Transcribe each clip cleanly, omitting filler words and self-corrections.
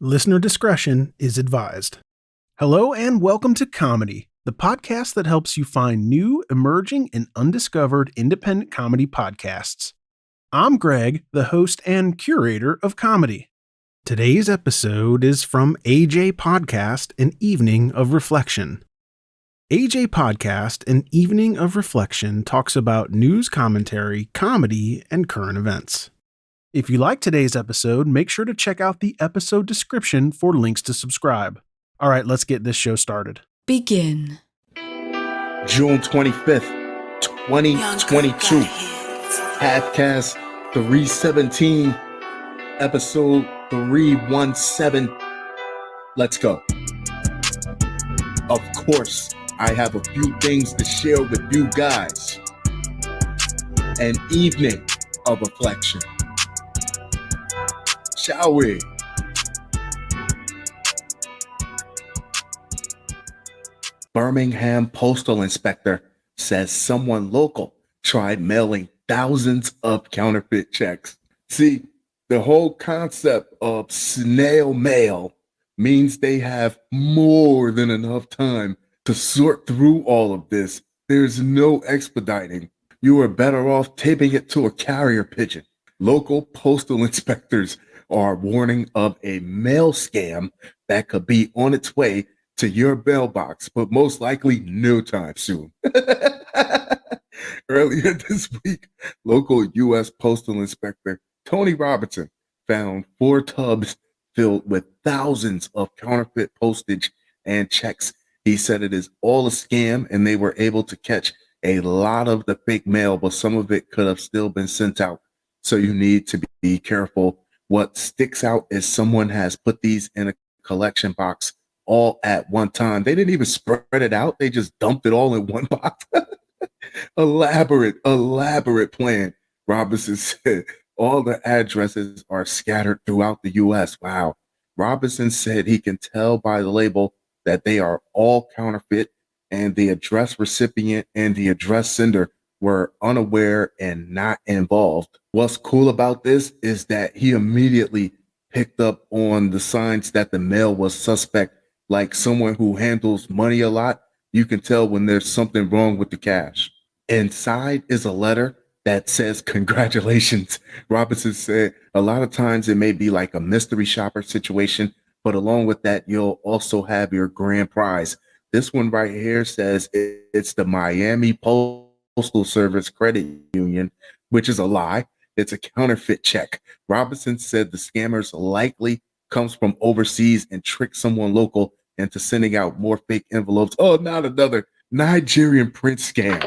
Listener discretion is advised. Hello and welcome to Comedy, the podcast that helps you find new, emerging, and undiscovered independent comedy podcasts. I'm Greg, the host and curator of comedy. Today's episode is from AJ Podcast, An Evening of Reflection. AJ Podcast, An Evening of Reflection talks about news commentary, comedy, and current events. If you like today's episode, make sure to check out the episode description for links to subscribe. All right, let's get this show started. Begin. June 25th, 2022. Podcast 317, episode 317. Let's go. Of course, I have a few things to share with you guys. An evening of reflection. Shall we? Birmingham Postal Inspector says someone local tried mailing thousands of counterfeit checks. See, the whole concept of snail mail means they have more than enough time to sort through all of this. There's no expediting. You are better off taping it to a carrier pigeon. Local postal inspectors are warning of a mail scam that could be on its way to your mailbox, but most likely no time soon. Earlier this week, local U.S. Postal Inspector Tony Robinson found 4 tubs filled with thousands of counterfeit postage and checks. He said it is all a scam, and they were able to catch a lot of the fake mail, but some of it could have still been sent out. So you need to be careful. What sticks out is someone has put these in a collection box all at one time. They didn't even spread it out. They just dumped it all in one box. Elaborate plan. Robinson said all the addresses are scattered throughout the U.S. Wow. Robinson said he can tell by the label that they are all counterfeit, and the address recipient and the address sender were unaware and not involved. What's cool about this is that he immediately picked up on the signs that the mail was suspect. Like someone who handles money a lot, you can tell when there's something wrong with the cash. Inside is a letter that says congratulations. Robinson said a lot of times it may be like a mystery shopper situation, but along with that, you'll also have your grand prize. This one right here says it's the Miami Postal Service Credit Union, which is a lie. It's a counterfeit check. Robinson said the scammers likely comes from overseas and trick someone local into sending out more fake envelopes. Oh, not another Nigerian prince scam.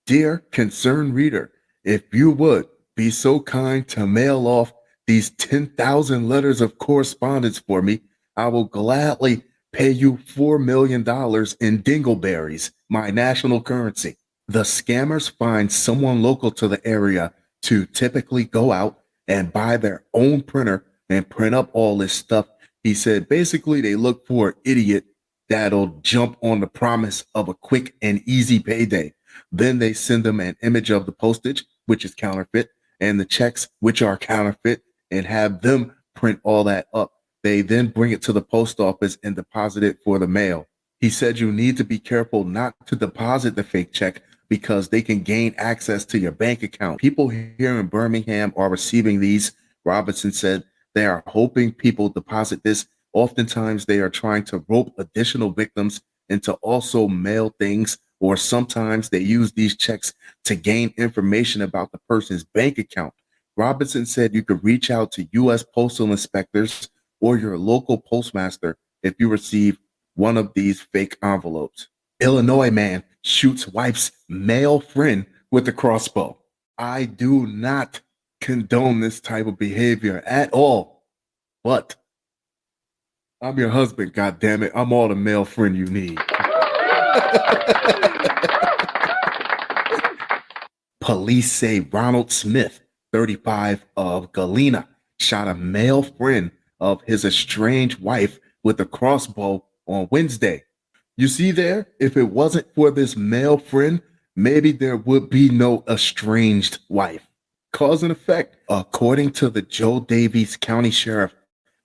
Dear concerned reader, if you would be so kind to mail off these 10,000 letters of correspondence for me, I will gladly pay you $4 million in dingleberries, my national currency. The scammers find someone local to the area to typically go out and buy their own printer and print up all this stuff. He said basically they look for an idiot that'll jump on the promise of a quick and easy payday. Then they send them an image of the postage, which is counterfeit, and the checks, which are counterfeit, and have them print all that up. They then bring it to the post office and deposit it for the mail. He said you need to be careful not to deposit the fake check because they can gain access to your bank account. People here in Birmingham are receiving these. Robinson said they are hoping people deposit this. Oftentimes they are trying to rope additional victims into also mail things, or sometimes they use these checks to gain information about the person's bank account. Robinson said you could reach out to U.S. postal inspectors or your local postmaster if you receive one of these fake envelopes. Illinois man shoots wife's male friend with a crossbow. I do not condone this type of behavior at all, but I'm your husband, goddammit. I'm all the male friend you need. Police say Ronald Smith, 35, of Galena, shot a male friend of his estranged wife with a crossbow on Wednesday. You see there, if it wasn't for this male friend, maybe there would be no estranged wife. Cause and effect. According to the Joe Daviess County Sheriff,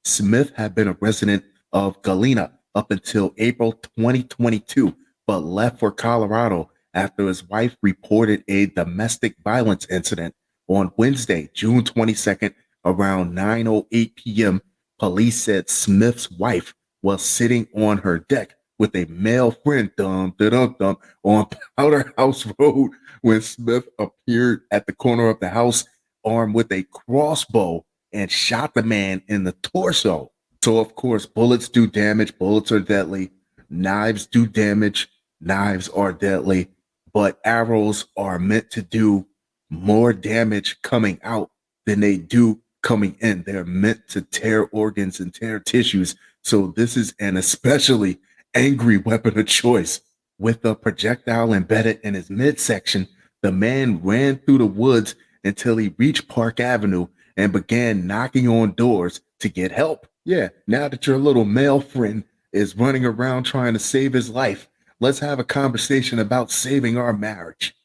Smith had been a resident of Galena up until April 2022, but left for Colorado after his wife reported a domestic violence incident on Wednesday, June 22nd, around 9:08 p.m. Police said Smith's wife was sitting on her deck with a male friend on Powder House Road when Smith appeared at the corner of the house armed with a crossbow and shot the man in the torso. So, of course, bullets do damage. Bullets are deadly. Knives do damage. Knives are deadly. But arrows are meant to do more damage coming out than they do coming in. They're meant to tear organs and tear tissues. So this is an especially angry weapon of choice. With a projectile embedded in his midsection, the man ran through the woods until he reached Park Avenue and began knocking on doors to get help. Yeah, now that your little male friend is running around trying to save his life, let's have a conversation about saving our marriage.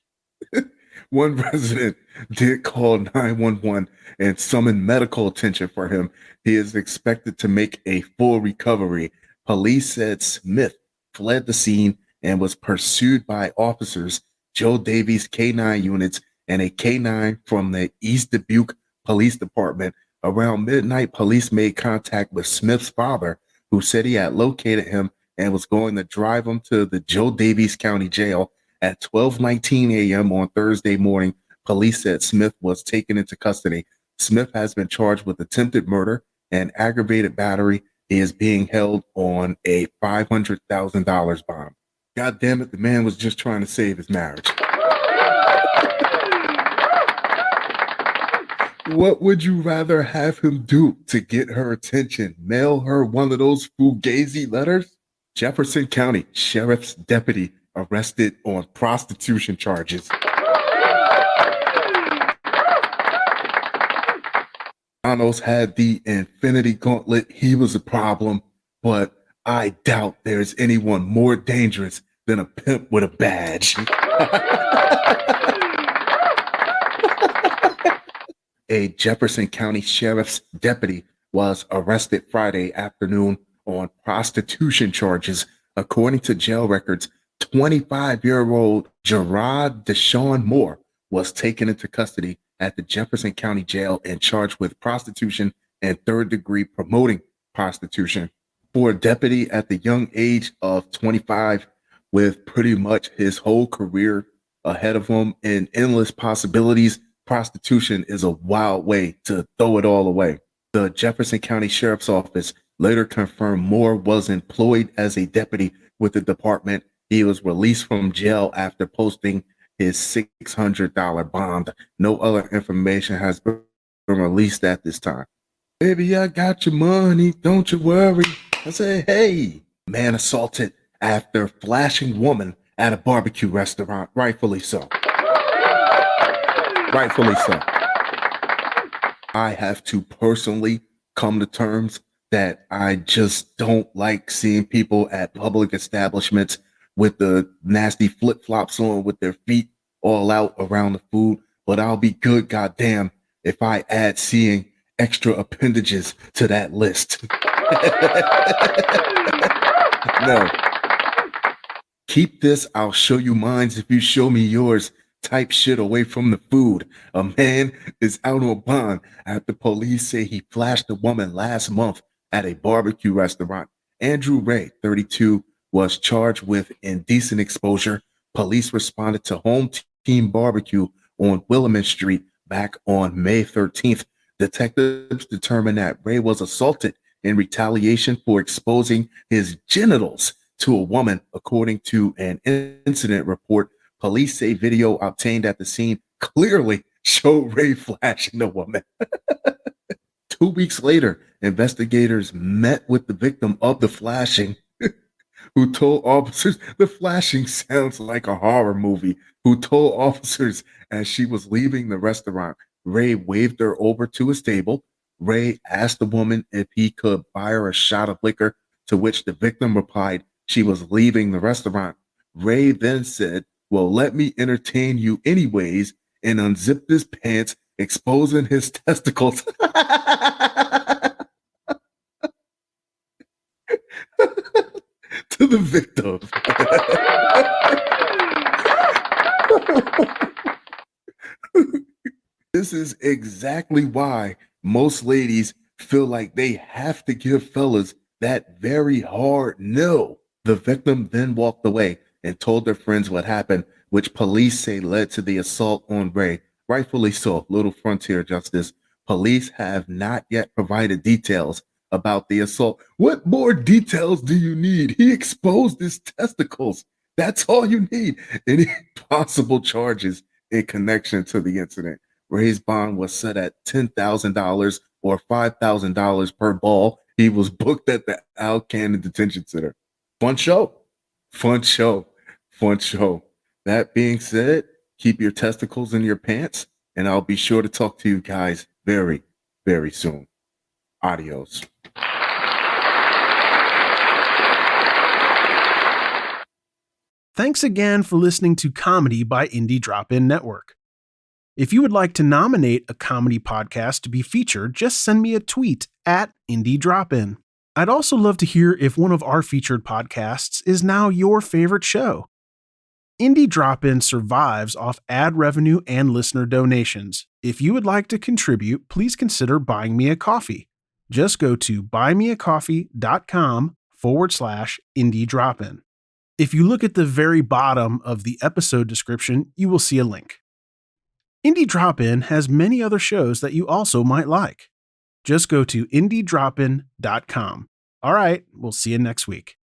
One resident did call 911 and summon medical attention for him. He is expected to make a full recovery. Police said Smith fled the scene and was pursued by officers, Joe Daviess K9 units, and a K9 from the East Dubuque Police Department. Around midnight, police made contact with Smith's father, who said he had located him and was going to drive him to the Joe Daviess County Jail. At 12:19 a.m. on Thursday morning, police said Smith was taken into custody. Smith has been charged with attempted murder and aggravated battery. He is being held on a $500,000 bond. God damn it, the man was just trying to save his marriage. What would you rather have him do to get her attention? Mail her one of those fugazi letters? Jefferson County Sheriff's deputy arrested on prostitution charges. Thanos had the Infinity Gauntlet. He was a problem, but I doubt there's anyone more dangerous than a pimp with a badge. A Jefferson County Sheriff's deputy was arrested Friday afternoon on prostitution charges. According to jail records, 25-year-old Gerard Deshaun Moore was taken into custody at the Jefferson County Jail and charged with prostitution and third-degree promoting prostitution. For a deputy at the young age of 25, with pretty much his whole career ahead of him and endless possibilities, prostitution is a wild way to throw it all away. The Jefferson County Sheriff's Office later confirmed Moore was employed as a deputy with the department. He was released from jail after posting his $600 bond. No other information has been released at this time. Baby, I got your money, don't you worry. I say, hey, man assaulted after flashing woman at a barbecue restaurant. Rightfully so. Rightfully so. I have to personally come to terms that I just don't like seeing people at public establishments with the nasty flip-flops on with their feet all out around the food. But I'll be good, goddamn, if I add seeing extra appendages to that list. No. Keep this, I'll show you mine if you show me yours type shit away from the food. A man is out on bond after police say he flashed a woman last month at a barbecue restaurant. Andrew Ray, 32, was charged with indecent exposure. Police responded to Home Team Barbecue on Willamette Street back on May 13th. Detectives determined that Ray was assaulted in retaliation for exposing his genitals to a woman, according to an incident report. Police say video obtained at the scene clearly showed Ray flashing the woman. 2 weeks later, investigators met with the victim of the flashing, who told officers the flashing sounds like a horror movie, who told officers as she was leaving the restaurant, Ray waved her over to his table. Ray asked the woman if he could buy her a shot of liquor, to which the victim replied she was leaving the restaurant. Ray then said, well, let me entertain you anyways, and unzipped his pants exposing his testicles to the victim. This is exactly why most ladies feel like they have to give fellas that very hard no. The victim then walked away and told their friends what happened, which police say led to the assault on Ray. Rightfully so, little frontier justice. Police have not yet provided details about the assault. What more details do you need? He exposed his testicles. That's all you need. Any possible charges in connection to the incident. Ray's bond was set at $10,000 or $5,000 per ball. He was booked at the Al Cannon Detention Center. Fun show. Fun show. Fun show. That being said, keep your testicles in your pants, and I'll be sure to talk to you guys very, very soon. Adios. Thanks again for listening to Comedy by Indie Drop-In Network. If you would like to nominate a comedy podcast to be featured, just send me a tweet at Indie Drop-In. I'd also love to hear if one of our featured podcasts is now your favorite show. Indie Drop-In survives off ad revenue and listener donations. If you would like to contribute, please consider buying me a coffee. Just go to buymeacoffee.com/Indie Drop-In. If you look at the very bottom of the episode description, you will see a link. Indie Drop-In has many other shows that you also might like. Just go to indiedropin.com. All right, we'll see you next week.